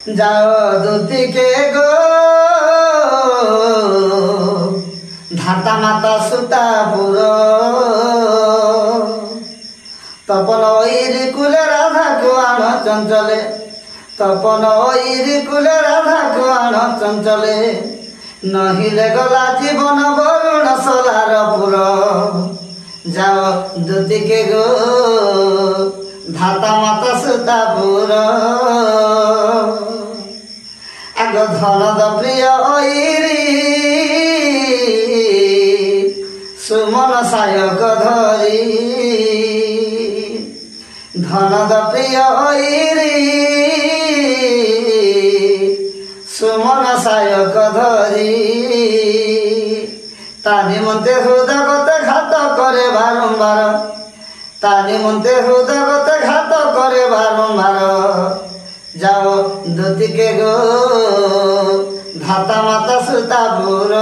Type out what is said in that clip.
যাও দুদিকে গো ধাতা মাতা সুতাপুর তপন ওইর কুলে রাধা কুয়াণ চঞ্চলে তপন ওইর কুলে রাধা কুয়াণ চঞ্চলে নহিলে গলা জীবন বরুণ সলার পুর যাও দুদিকে গো ধাতা মাতা সুতাপুর আগ ধনদ প্রিয় ওইরি সুমন সায়ক ধরি ধনদ প্রিয় ওইরি সুমন সায়ক ধরি তা নিমন্তে হৃদগতে ঘাত করে বারম্বার তা নিমন্তে হৃদগতে ঘাত করে বারম্বার যাও দুদিকে গো ধাতা মাতা সুতাপুর।